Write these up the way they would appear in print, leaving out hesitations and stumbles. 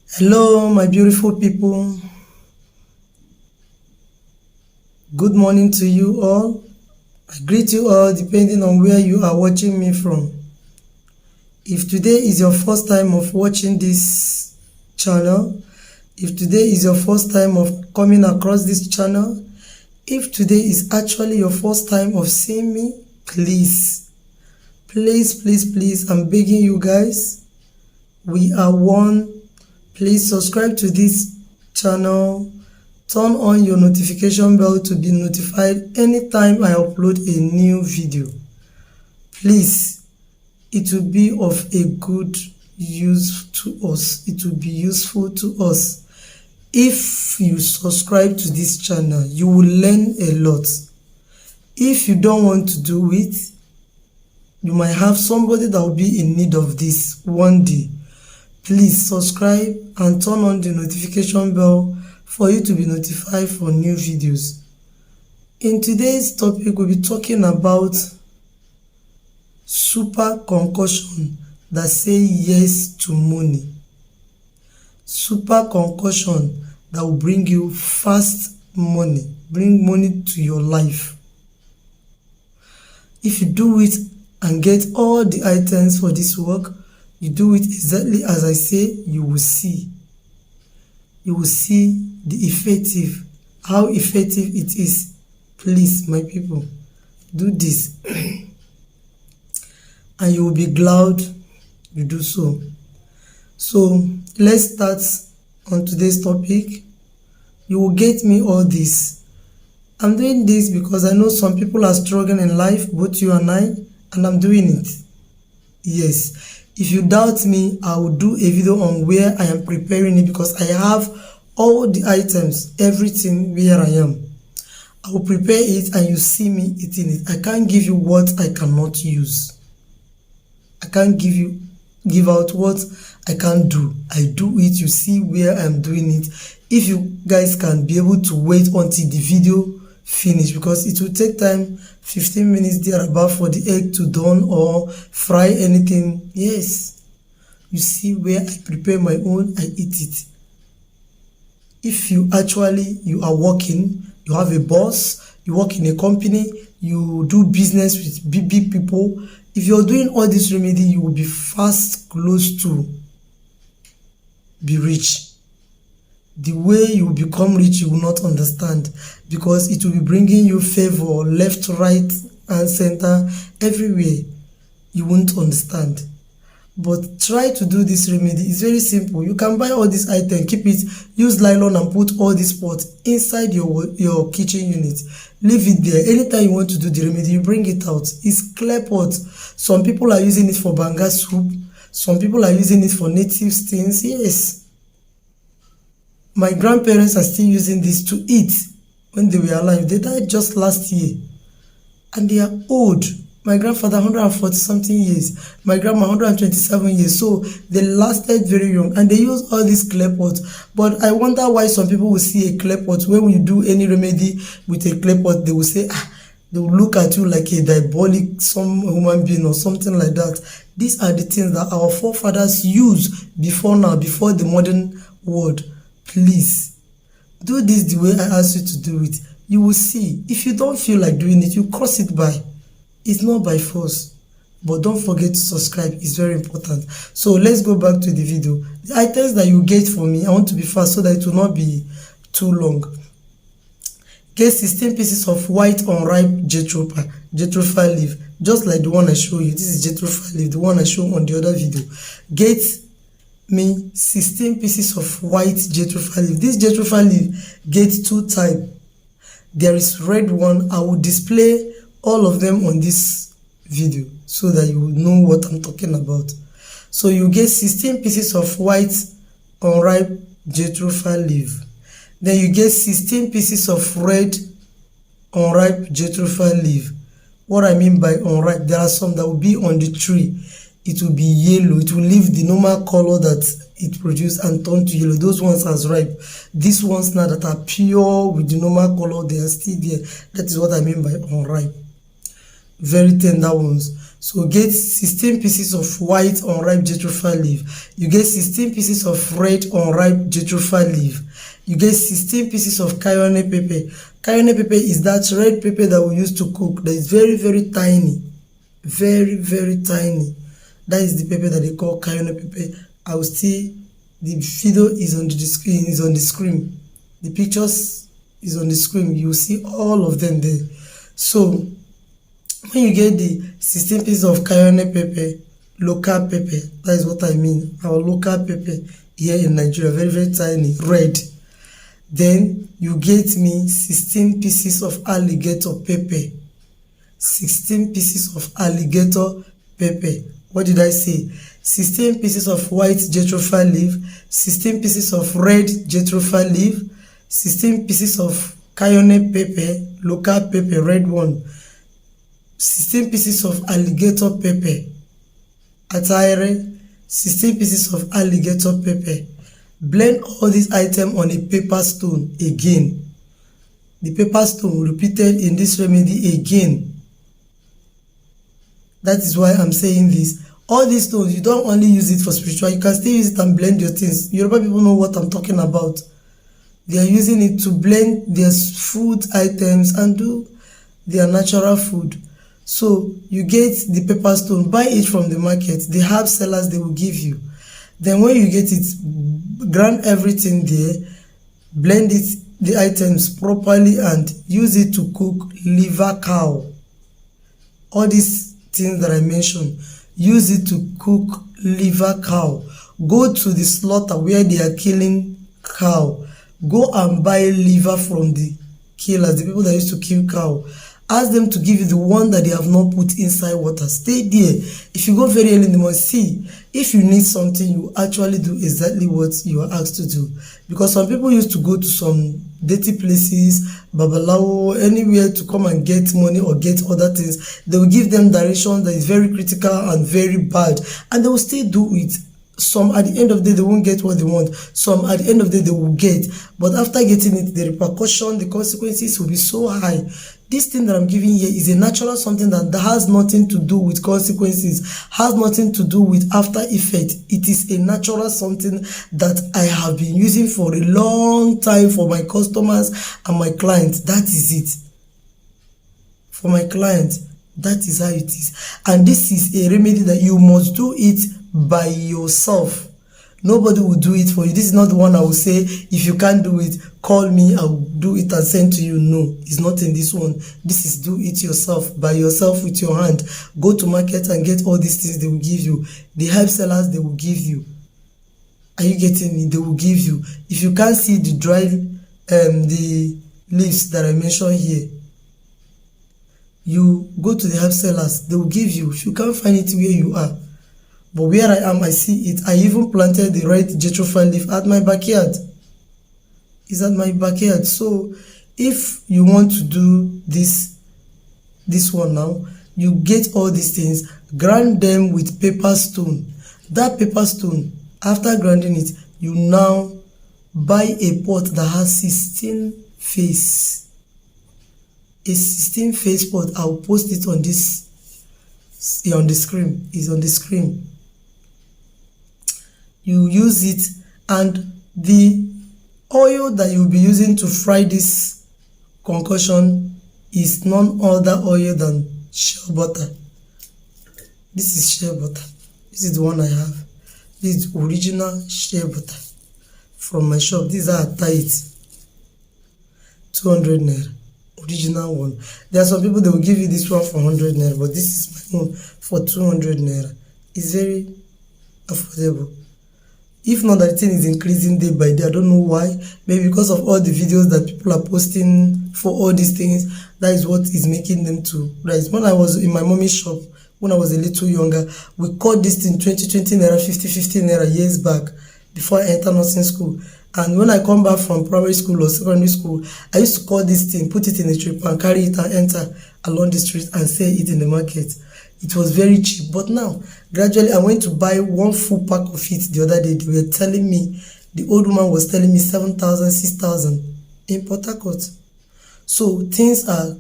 Hello, my beautiful people. Good morning to you all. I greet you all depending on where you are watching me from. If today is your first time of watching this channel, if today is your first time of coming across this channel, if today is actually your first time of seeing me, please, I'm begging you guys, we are one. Please subscribe to this channel, turn on your notification bell to be notified anytime I upload a new video. Please, it will be of a good use to us. It will be useful to us. If you subscribe to this channel, you will learn a lot. If you don't want to do it, you might have somebody that will be in need of this one day. Please subscribe and turn on the notification bell for you to be notified for new videos. In today's topic, we'll be talking about super concussion that say yes to money. Super concussion that will bring you fast money, bring money to your life. If you do it and get all the items for this work, you do it exactly as I say, you will see. You will see how effective it is. Please, my people, do this. And you will be glad you do so. So, let's start on today's topic. You will get me all this. I'm doing this because I know some people are struggling in life, both you and I, and I'm doing it. Yes. If you doubt me, I will do a video on where I am preparing it because I have all the items, everything where I am. I will prepare it and you see me eating it. I can't give you what I cannot use. I can't give out what I can't do. I do it, you see where I'm doing it. If you guys can be able to wait until the video finish, because it will take time, 15 minutes thereabout, for the egg to done or fry anything. Yes, you see where I prepare my own, I eat it. If you are working, you have a boss, you work in a company, you do business with big people, if you're doing all this remedy, you will be fast close to be rich. The way you become rich, you will not understand, because it will be bringing you favor left, right, and center, everywhere. You won't understand. But try to do this remedy. It's very simple. You can buy all these items, keep it, use nylon and put all these pots inside your kitchen unit. Leave it there. Anytime you want to do the remedy, you bring it out. It's clear pot. Some people are using it for banga soup. Some people are using it for native things. Yes. My grandparents are still using this to eat when they were alive. They died just last year. And they are old. My grandfather, 140 something years. My grandma, 127 years. So they lasted very young. And they use all these clay pots. But I wonder why some people will see a clay pot. When you do any remedy with a clay pot, they will say, they will look at you like a diabolic, some human being or something like that. These are the things that our forefathers used before the modern world. Please, do this the way I asked you to do it. You will see. If you don't feel like doing it, you cross it by. It's not by force. But don't forget to subscribe. It's very important. So let's go back to the video. The items that you get for me, I want to be fast so that it will not be too long. Get 16 pieces of white unripe jatropha leaf, just like the one I show you. This is jatropha leaf, the one I show on the other video. Get me 16 pieces of white jatropha leaf. This jatropha leaf gets two types. There is red one. I will display all of them on this video so that you will know what I'm talking about. So you get 16 pieces of white unripe jatropha leaf. Then you get 16 pieces of red unripe jatropha leaf. What I mean by unripe, there are some that will be on the tree. It will be yellow. It will leave the normal color that it produced and turn to yellow. Those ones are ripe. These ones now that are pure with the normal color, they are still there. That is what I mean by unripe. Very tender ones. So get 16 pieces of white unripe jatropha leaf. You get 16 pieces of red unripe jatropha leaf. You get 16 pieces of cayenne pepper. Cayenne pepper is that red pepper that we use to cook, that is very, very tiny. Very, very tiny. That is the pepper that they call cayenne pepper. I will still, the video is on the screen. The pictures is on the screen. You will see all of them there. So when you get the 16 pieces of cayenne pepper, local pepper, that is what I mean, our local pepper here in Nigeria, very, very tiny, red. Then you get me 16 pieces of alligator pepper. 16 pieces of alligator pepper. What did I say? 16 pieces of white jatropha leaf, 16 pieces of red jatropha leaf, 16 pieces of cayenne pepper, local pepper, red one, 16 pieces of alligator pepper, atayere, 16 pieces of alligator pepper. Blend all these items on a paper stone again. The paper stone repeated in this remedy again. That is why I'm saying this. All these stones, you don't only use it for spiritual, you can still use it and blend your things. Yoruba people know what I'm talking about. They are using it to blend their food items and do their natural food. So you get the pepper stone, buy it from the market, the herb sellers they will give you. Then when you get it, grind everything there, blend it, the items properly, and use it to cook liver cow. All these things that I mentioned, use it to cook liver cow. Go to the slaughter where they are killing cow. Go and buy liver from the killers, the people that used to kill cow. Ask them to give you the one that they have not put inside water. Stay there. If you go very early in the morning, see, if you need something, you actually do exactly what you are asked to do. Because some people used to go to some dirty places, babalawo, anywhere to come and get money or get other things. They will give them direction that is very critical and very bad, and they will still do it. Some at the end of the day, they won't get what they want. Some at the end of the day, they will get. But after getting it, the repercussion, the consequences will be so high. This thing that I'm giving here is a natural something that has nothing to do with consequences, has nothing to do with after effect. It is a natural something that I have been using for a long time for my customers and my clients. That is it. For my clients, that is how it is. And this is a remedy that you must do it by yourself. Nobody will do it for you. This is not the one I will say, if you can't do it, call me, I'll do it and send to you. No, it's not in this one. This is do it yourself, by yourself, with your hand. Go to market and get all these things they will give you. The herb sellers, they will give you. Are you getting me? They will give you. If you can't see the dried the leaves that I mentioned here, you go to the herb sellers, they will give you. If you can't find it where you are, but where I am, I see it. I even planted the red jatropha leaf at my backyard. It's at my backyard. So if you want to do this one now, you get all these things, grind them with paper stone. That paper stone, after grinding it, you now buy a pot that has 16 face. A 16 face pot. I'll post it on this, on the screen. It's on the screen. You use it, and the oil that you'll be using to fry this concoction is none other oil than shea butter. This is shea butter. This is the one I have. This is original shea butter from my shop. These are tight. 200 naira. Original one. There are some people that will give you this one for 100 naira, but this is my own for 200 naira. It's very affordable. If not, that thing is increasing day by day. I don't know why. Maybe because of all the videos that people are posting for all these things. That is what is making them to rise. When I was in my mommy's shop, when I was a little younger, we caught this thing 20 naira, 50 naira years back, before I entered nursing school. And when I come back from primary school or secondary school, I used to call this thing, put it in a trip and carry it and enter along the street and sell it in the market. It was very cheap. But now, gradually, I went to buy one full pack of it the other day. They were telling me, the old woman was telling me 7,000, 6,000 in Port Harcourt. So things are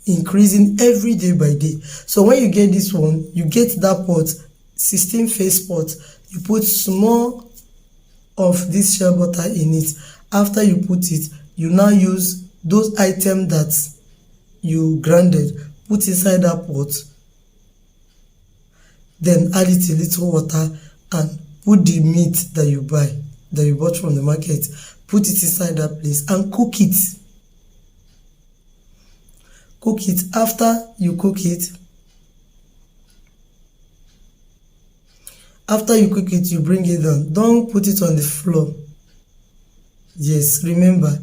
increasing every day by day. So when you get this one, you get that pot, 16 phase pot, you put small of this shea butter in it. After you put it, you now use those items that you grinded, put inside that pot, then add it a little water and put the meat that you bought from the market, put it inside that place and cook it. Cook it. After you cook it, you bring it down. Don't put it on the floor. Yes, remember,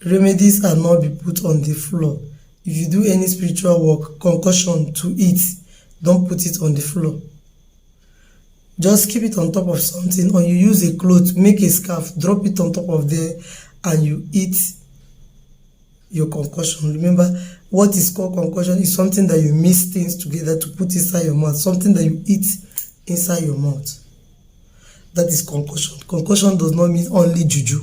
remedies are not be put on the floor. If you do any spiritual work, concoction to eat, don't put it on the floor. Just keep it on top of something, or you use a cloth, make a scarf, drop it on top of there, and you eat your concoction. Remember, what is called concoction is something that you mix things together to put inside your mouth, something that you eat inside your mouth. That is concoction. Concoction does not mean only juju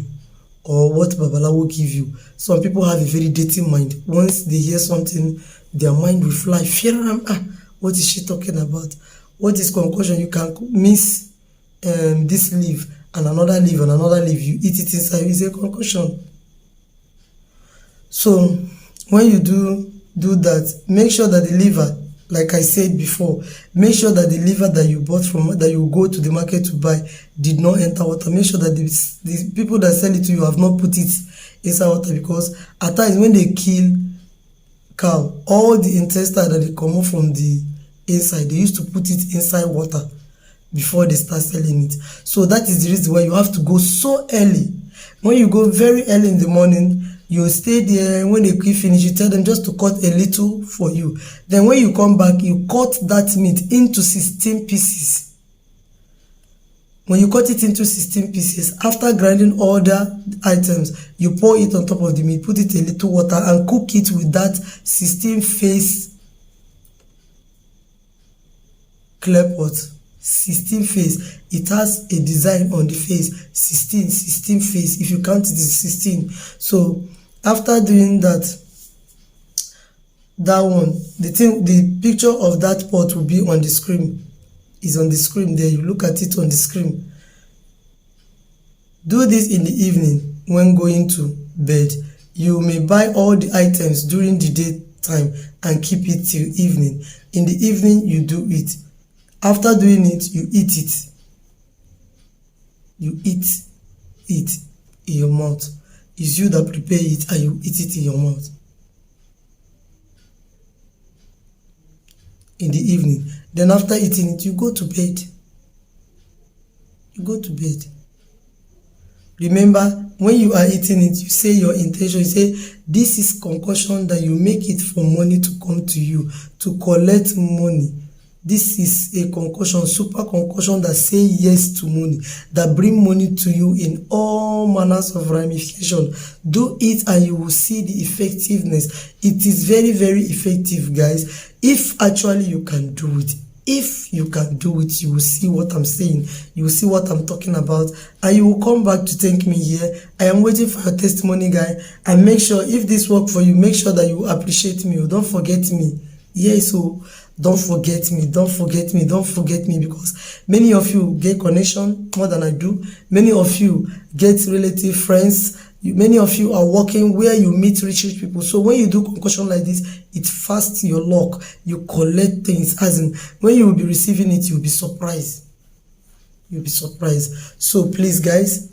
or what Babalawo give you. Some people have a very dirty mind. Once they hear something, their mind will fly. Fear, what is she talking about? What is concoction? You can mix this leaf and another leaf and another leaf. You eat it inside. It's a concoction. So when you do that, make sure that the liver, like I said before, make sure that the liver that you bought from, that you go to the market to buy, did not enter water. Make sure that the people that sell it to you have not put it inside water, because at times when they kill cow, all the intestine that they come out from the inside, they used to put it inside water before they start selling it. So that is the reason why you have to go so early. When you go very early in the morning, you stay there. When they finish, you tell them just to cut a little for you. Then when you come back, you cut that meat into 16 pieces. When you cut it into 16 pieces, after grinding all the items, you pour it on top of the meat, put it in a little water and cook it with that 16 face clear pot. 16 face. It has a design on the face. 16 face. If you count it, is 16. So after doing that one, the picture of that pot will be on the screen. Is on the screen there. You look at it on the screen. Do this in the evening when going to bed. You may buy all the items during the daytime and keep it till evening. In the evening, you do it. After doing it, you eat it. You eat it in your mouth. It's you that prepare it and you eat it in your mouth. In the evening. Then after eating it, you go to bed. You go to bed. Remember, when you are eating it, you say your intention. You say, this is concoction that you make it for money to come to you, to collect money. This is a concoction, super concoction that say yes to money, that bring money to you in all manners of ramification. Do it and you will see the effectiveness. It is very, very effective, guys. If actually you can do it. If you can do it, you will see what I'm saying. You will see what I'm talking about. And you will come back to thank me here. I am waiting for your testimony, guy. And make sure, if this work for you, make sure that you appreciate me. Don't forget me. Yes, so don't forget me, because many of you get connection more than I do. Many of you get relative friends. Many of you are working where you meet rich people. So when you do concoction like this, it fasts your luck. You collect things. As in, when you will be receiving it, you'll be surprised. You'll be surprised. So please, guys,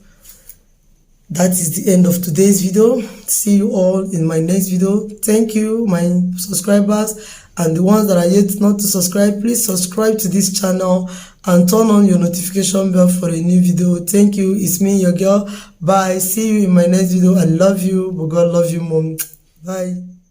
that is the end of today's video. See you all in my next video. Thank you, my subscribers. And the ones that are yet not to subscribe, please subscribe to this channel and turn on your notification bell for a new video. Thank you. It's me, your girl. Bye. See you in my next video. I love you, but God love you, mom. Bye.